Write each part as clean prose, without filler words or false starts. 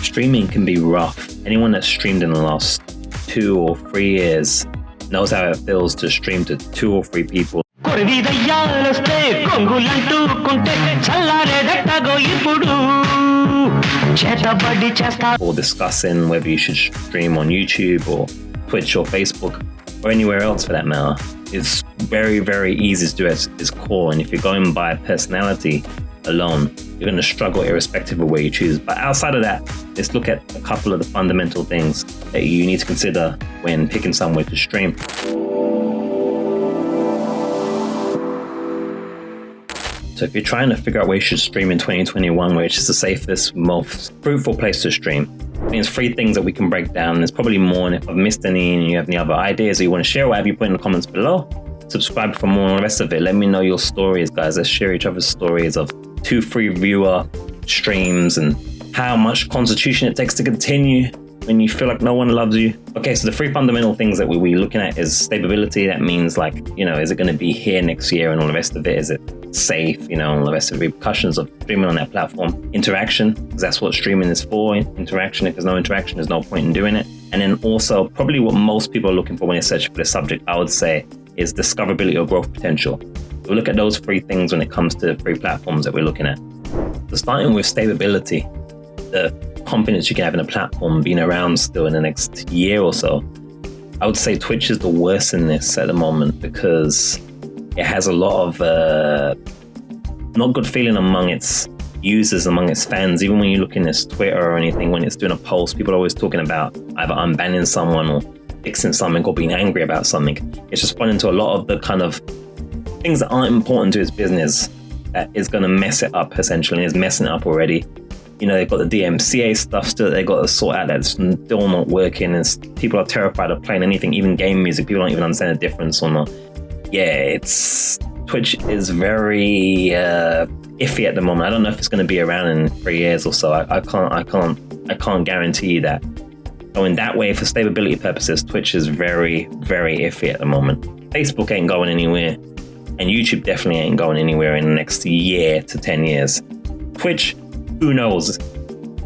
Streaming can be rough. Anyone that's streamed in the last 2 or 3 years knows how it feels to stream to 2 or 3 people. Or discussing whether you should stream on YouTube or Twitch or Facebook or anywhere else for that matter. It's very, very easy to do at its core. And if you're going by personality alone, you're going to struggle irrespective of where you choose. But outside of that, let's look at a couple of the fundamental things that you need to consider when picking somewhere to stream. So if you're trying to figure out where you should stream in 2021, which is the safest, most fruitful place to stream, there's 3 things that we can break down. There's probably more, and if I've missed any and you have any other ideas or you want to share, whatever you put in the comments below. Subscribe for more on the rest of it. Let me know your stories, guys. Let's share each other's stories of 2-3 viewer streams and how much constitution it takes to continue when you feel like no one loves you. Okay, so the 3 fundamental things that we're looking at is stability. That means like, is it going to be here next year and all the rest of it? Is it safe? All the rest of the repercussions of streaming on that platform. Interaction, because that's what streaming is for. Interaction. If there's no interaction, there's no point in doing it. And then also probably what most people are looking for when they're searching for the subject, I would say, is discoverability or growth potential. We'll look at those 3 things when it comes to the 3 platforms that we're looking at. So starting with stability, the confidence you can have in a platform being around still in the next year or so. I would say Twitch is the worst in this at the moment because it has a lot of not good feeling among its users, among its fans. Even when you look in its Twitter or anything, when it's doing a post, people are always talking about either unbanning someone or fixing something or being angry about something. It's responding to a lot of the kind of things that aren't important to its business that is going to mess it up essentially, and is messing it up already. They've got the DMCA stuff still they've got to sort out that's still not working, and people are terrified of playing anything, even game music. People don't even understand the difference or not. Yeah, Twitch is very iffy at the moment. I don't know if it's going to be around in 3 years or so. I can't guarantee you that. So in that way, for stability purposes, Twitch is very, very iffy at the moment. Facebook ain't going anywhere, and YouTube definitely ain't going anywhere in the next year to 10 years. Twitch, who knows?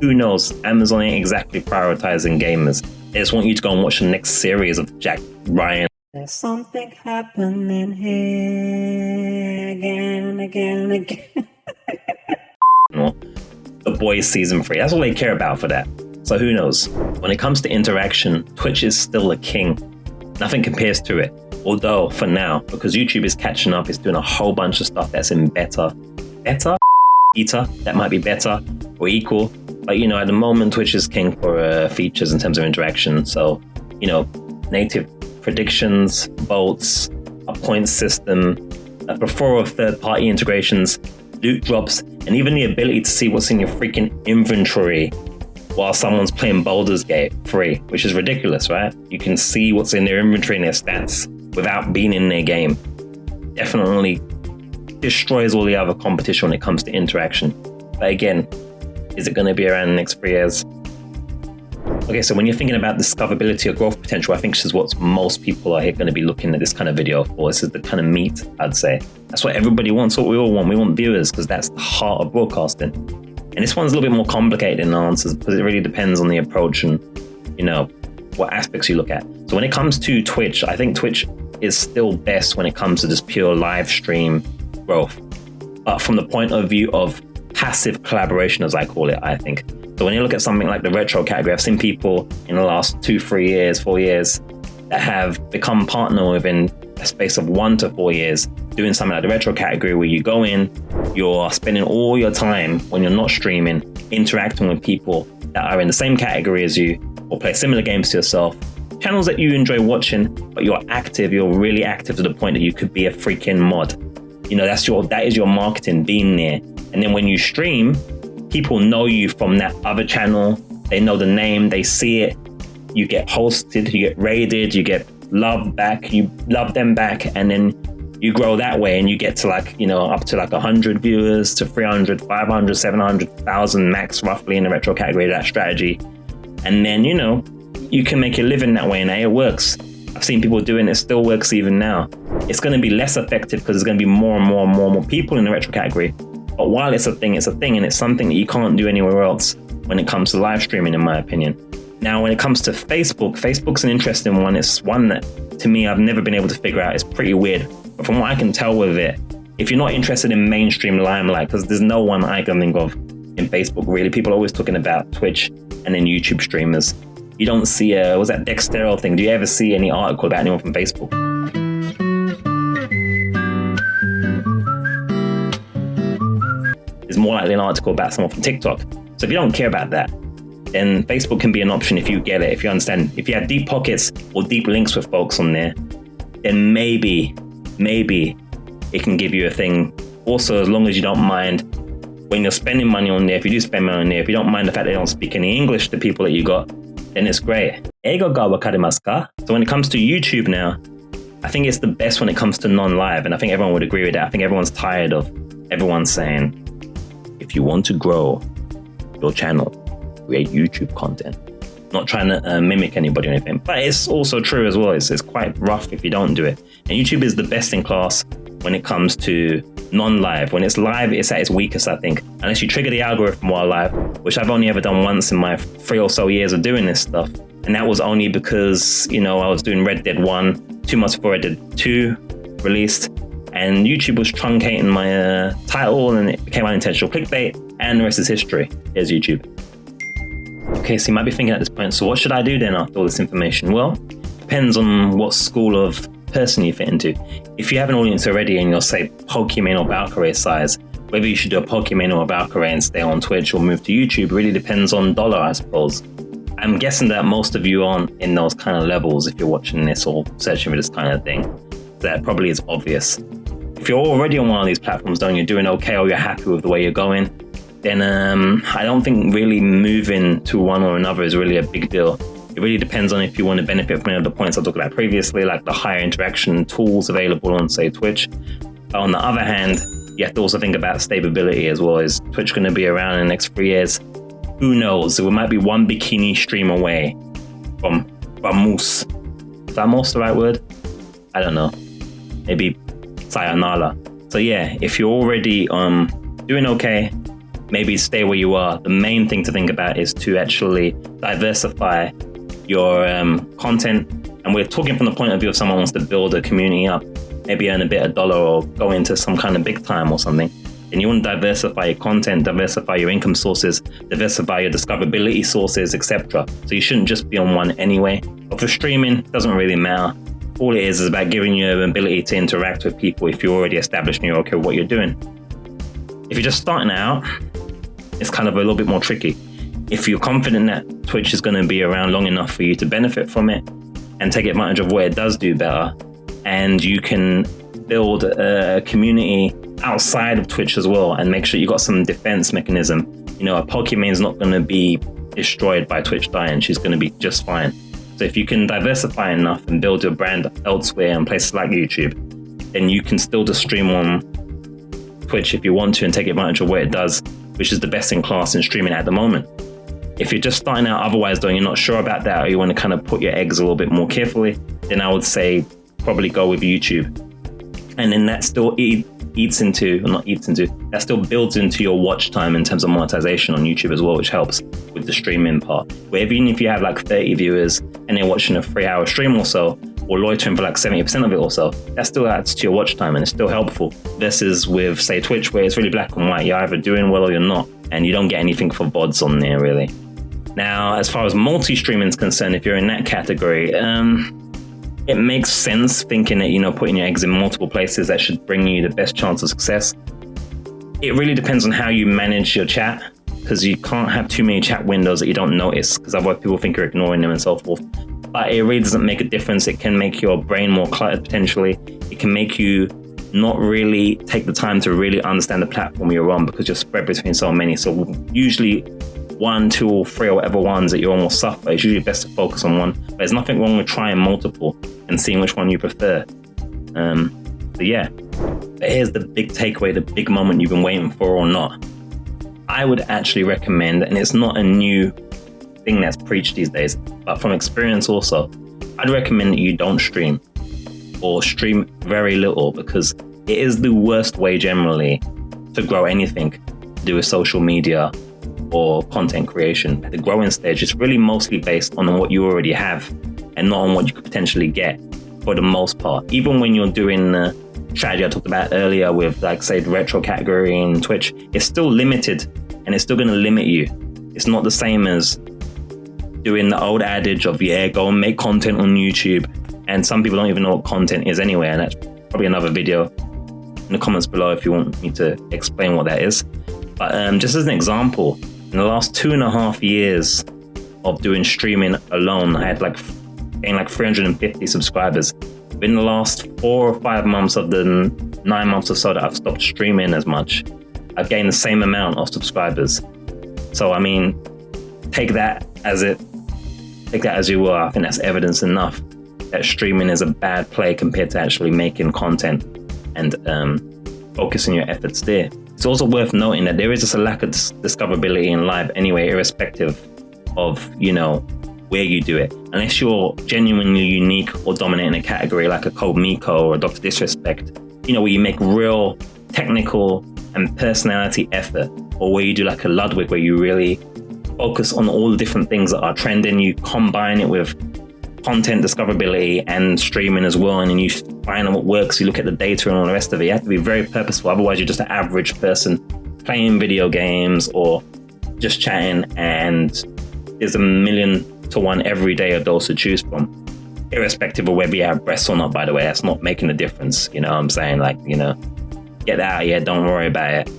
Who knows? Amazon ain't exactly prioritizing gamers. They just want you to go and watch the next series of Jack Ryan. There's something happening here again. The Boys season 3. That's all they care about for that. So who knows? When it comes to interaction, Twitch is still the king. Nothing compares to it. Although for now, because YouTube is catching up, it's doing a whole bunch of stuff that's in better, that might be better or equal. But at the moment, Twitch is king for features in terms of interaction. So, native predictions, votes, a point system, a plethora of third-party integrations, loot drops, and even the ability to see what's in your freaking inventory while someone's playing Baldur's Gate 3, which is ridiculous, right? You can see what's in their inventory and their stats without being in their game. Definitely destroys all the other competition when it comes to interaction. But again, is it going to be around the next 3 years? Okay, so when you're thinking about discoverability or growth potential, I think this is what most people are going to be looking at this kind of video for. This is the kind of meat, I'd say. That's what everybody wants, what we all want. We want viewers, because that's the heart of broadcasting. And this one's a little bit more complicated in the answers because it really depends on the approach and, what aspects you look at. So when it comes to Twitch, I think Twitch is still best when it comes to just pure live stream growth. But from the point of view of passive collaboration, as I call it, I think. So when you look at something like the retro category, I've seen people in the last 2, 3 years, 4 years that have become partner within a space of 1 to 4 years doing something like the retro category, where you go in, you're spending all your time when you're not streaming, interacting with people that are in the same category as you or play similar games to yourself, channels that you enjoy watching, but you're really active to the point that you could be a freaking mod. That is your marketing, being there. And then when you stream, people know you from that other channel. They know the name, they see it. You get hosted, you get raided, you get loved back, you love them back, and then you grow that way, and you get to up to 100 viewers to 300, 500, 700,000 max roughly in the retro category, that strategy. And then, you can make your living that way, and it works. I've seen people doing it, still works even now. It's going to be less effective because there's going to be more and more and more and more people in the retro category. But while it's a thing, and it's something that you can't do anywhere else. when it comes to live streaming, in my opinion. Now, when it comes to Facebook's an interesting one. It's one that, to me, I've never been able to figure out. It's pretty weird. But from what I can tell with it, if you're not interested in mainstream limelight, because there's no one I can think of in Facebook, really. People are always talking about Twitch and then YouTube streamers. You don't see was that Dexterol thing? Do you ever see any article about anyone from Facebook? It's more likely an article about someone from TikTok. So if you don't care about that, then Facebook can be an option if you get it. If you understand, if you have deep pockets or deep links with folks on there, then maybe it can give you a thing. Also, as long as you don't mind when you're spending money on there, if you do spend money on there, if you don't mind the fact they don't speak any English to people that you got, then it's great. Eigo ga wakarimasu ka? So when it comes to YouTube now, I think it's the best when it comes to non-live, and I think everyone would agree with that. I think everyone's tired of everyone saying, if you want to grow your channel, create YouTube content. Not trying to mimic anybody or anything, but it's also true as well. It's quite rough if you don't do it. And YouTube is the best in class when it comes to non-live. When it's live, it's at its weakest, I think. Unless you trigger the algorithm while live, which I've only ever done once in my 3 or so years of doing this stuff. And that was only because, I was doing Red Dead 1, 2 months before Red Dead 2 released. And YouTube was truncating my title, and it became unintentional clickbait, and the rest is history. Here's YouTube. Okay, so you might be thinking at this point, so what should I do then after all this information? Well, depends on what school of person you fit into. If you have an audience already and you're, say, Pokimane or Valkyrie size, whether you should do a Pokimane or a Valkyrie and stay on Twitch or move to YouTube really depends on dollar, I suppose. I'm guessing that most of you aren't in those kind of levels if you're watching this or searching for this kind of thing. That probably is obvious. If you're already on one of these platforms, though, and you're doing okay or you're happy with the way you're going, then I don't think really moving to one or another is really a big deal. It really depends on if you want to benefit from any of the points I talked about previously, like the higher interaction tools available on, say, Twitch. But on the other hand, you have to also think about stability as well. Is Twitch going to be around in the next 3 years? Who knows? We might be one bikini stream away from Vamos. Is Vamos the right word? I don't know. Maybe sayonara. So yeah, if you're already doing okay, maybe stay where you are. The main thing to think about is to actually diversify your content. And we're talking from the point of view of someone who wants to build a community up, maybe earn a bit of dollar or go into some kind of big time or something. Then you want to diversify your content, diversify your income sources, diversify your discoverability sources, etc. So you shouldn't just be on one anyway. But for streaming, it doesn't really matter. All it is about giving you an ability to interact with people if you're already established and you're okay with what you're doing. If you're just starting out, it's kind of a little bit more tricky. If you're confident that Twitch is going to be around long enough for you to benefit from it and take advantage of what it does do better, and you can build a community outside of Twitch as well and make sure you got some defense mechanism. A Pokemon's not going to be destroyed by Twitch dying. She's going to be just fine. So if you can diversify enough and build your brand elsewhere in places like YouTube, then you can still just stream on Twitch if you want to and take advantage of what it does, which is the best in class in streaming at the moment. If you're just starting out otherwise though, and you're not sure about that, or you want to kind of put your eggs a little bit more carefully, then I would say probably go with YouTube. And then that still that still builds into your watch time in terms of monetization on YouTube as well, which helps with the streaming part. Where even if you have like 30 viewers and they're watching a 3-hour stream or so, or loitering for like 70% of it or so, that still adds to your watch time and it's still helpful. Versus with, say, Twitch, where it's really black and white. You're either doing well or you're not, and you don't get anything for VODs on there, really. Now, as far as multi-streaming is concerned, if you're in that category, it makes sense thinking that, putting your eggs in multiple places, that should bring you the best chance of success. It really depends on how you manage your chat, because you can't have too many chat windows that you don't notice, because otherwise people think you're ignoring them and so forth. But it really doesn't make a difference. It can make your brain more cluttered potentially. It can make you not really take the time to really understand the platform you're on, because you're spread between so many. So usually 1, 2, or 3 or whatever ones that you almost suffer, it's usually best to focus on one. But there's nothing wrong with trying multiple and seeing which one you prefer. But yeah, but here's the big takeaway, the big moment you've been waiting for or not. I would actually recommend, and it's not a new thing that's preached these days, but from experience also, I'd recommend that you don't stream, or stream very little, because it is the worst way generally to grow anything to do with social media or content creation. At the growing stage, it's really mostly based on what you already have and not on what you could potentially get for the most part. Even when you're doing the strategy I talked about earlier with, like, say, the retro category in Twitch, it's still limited and it's still going to limit you. It's not the same as doing the old adage of, yeah, go and make content on YouTube. And some people don't even know what content is anyway. And that's probably another video in the comments below if you want me to explain what that is. But just as an example, in the last 2.5 years of doing streaming alone, I had gained 350 subscribers. In the last 4 or 5 months of the 9 months or so that I've stopped streaming as much, I've gained the same amount of subscribers. So, I mean, take that as you will. I think that's evidence enough that streaming is a bad play compared to actually making content and focusing your efforts there. It's also worth noting that there is just a lack of discoverability in live anyway, irrespective of, where you do it. Unless you're genuinely unique or dominating a category like a Cold Miko or a Dr. Disrespect, where you make real technical and personality effort, or where you do like a Ludwig, where you really focus on all the different things that are trending, you combine it with content discoverability and streaming as well, and then you find out what works, you look at the data and all the rest of it. You have to be very purposeful, otherwise you're just an average person playing video games or just chatting, and there's 1,000,000 to 1 every day of those to choose from, irrespective of whether you have breasts or not. By the way, that's not making a difference. You know what I'm saying? Get that out of here, don't worry about it.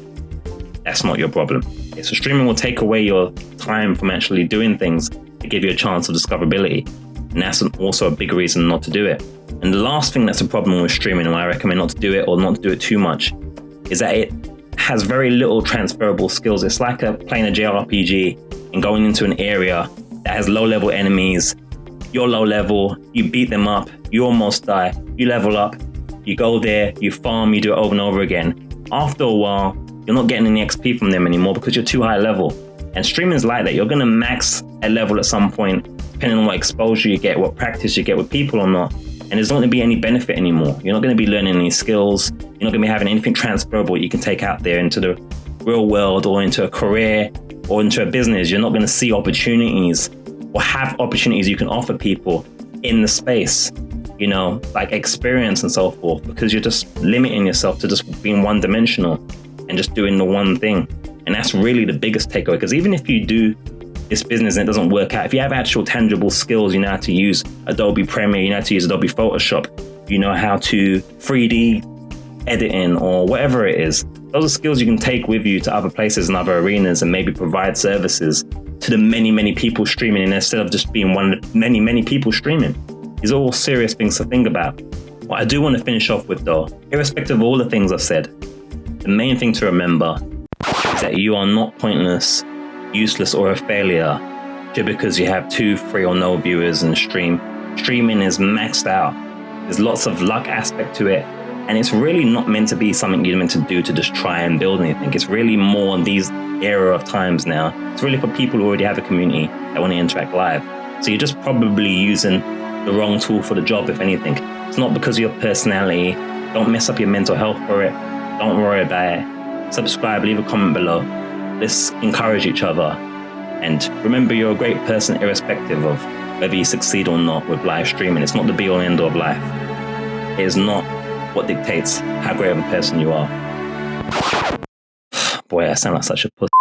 That's not your problem. Okay, so streaming will take away your time from actually doing things to give you a chance of discoverability. And that's also a big reason not to do it. And the last thing that's a problem with streaming, and why I recommend not to do it or not to do it too much, is that it has very little transferable skills. It's like playing a JRPG and going into an area that has low-level enemies. You're low level, you beat them up, you almost die, you level up, you go there, you farm, you do it over and over again. After a while, you're not getting any XP from them anymore because you're too high level. And streaming is like that. You're going to max a level at some point, depending on what exposure you get, what practice you get with people or not. And there's not going to be any benefit anymore. You're not going to be learning any skills. You're not going to be having anything transferable you can take out there into the real world or into a career or into a business. You're not going to see opportunities or have opportunities you can offer people in the space, like experience and so forth, because you're just limiting yourself to just being one-dimensional and just doing the one thing. And that's really the biggest takeaway, because even if you do this business and it doesn't work out, if you have actual tangible skills, you know how to use Adobe Premiere, you know how to use Adobe Photoshop, you know how to 3D editing or whatever it is, those are skills you can take with you to other places and other arenas and maybe provide services to the many, many people streaming, and instead of just being one of the many, many people streaming. These are all serious things to think about. What I do want to finish off with, though, irrespective of all the things I've said, the main thing to remember is that you are not pointless, useless, or a failure just because you have 2, 3, or no viewers in the stream. Streaming is maxed out. There's lots of luck aspect to it. And it's really not meant to be something you're meant to do to just try and build anything. It's really more in these era of times now. It's really for people who already have a community that want to interact live. So you're just probably using the wrong tool for the job, if anything. It's not because of your personality. Don't mess up your mental health for it. Don't worry about it. Subscribe, leave a comment below. Let's encourage each other. And remember, you're a great person irrespective of whether you succeed or not with live streaming. It's not the be all end all of life. It is not what dictates how great of a person you are. Boy, I sound like such a pussy.